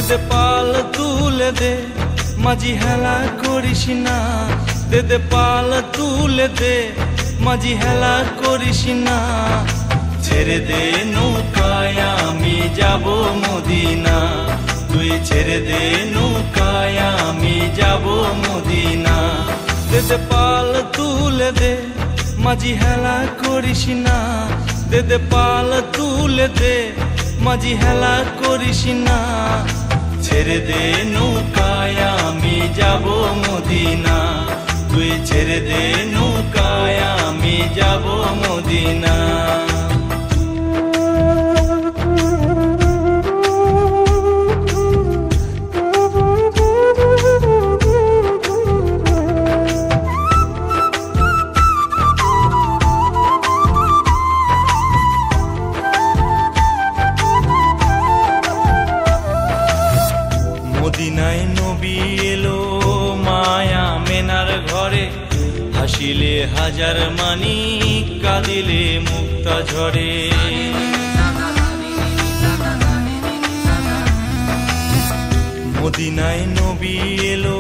দে পাল তুলে দে মাঝি হেলা করিস না, দে পাল তুলে দে মাঝি হেলা করিস না। ছেড়ে দে নৌকায় আমি যাব মদিনা, তুই ছেড়ে দে নৌকায় আমি যাব মদিনা। দে পাল তুলে দে মাঝি হেলা করিস না, দে পাল তুলে দে মাঝি হেলা করিস না। ছেড়ে দে নৌকায় আমি যাব মদিনা, তুই ছেড়ে দে নৌকায় আমি যাব মদিনা। মদিনায় নবী এলো মায়া মেনার ঘরে, হাসিলে হাজার মানি কাঁদিলে মুক্তা ঝরে। মদিনায় নবী এলো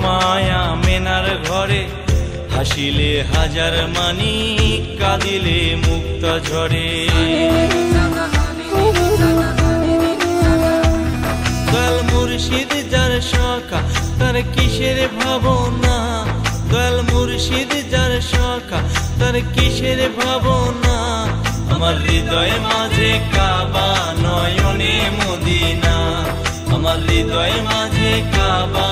মায়া মেনার ঘরে, হাসিলে হাজার মানি কাঁদিলে মুক্তা ঝরে। দয়াল মুর্শিদ যার সখা তার কিসের ভাবনা, দয়াল মুর্শিদ যার সখা তার কিসের ভাবনা। আমার হৃদয় মাঝে কাবা নয়নে মদিনা, আমার হৃদয় মাঝে কাবা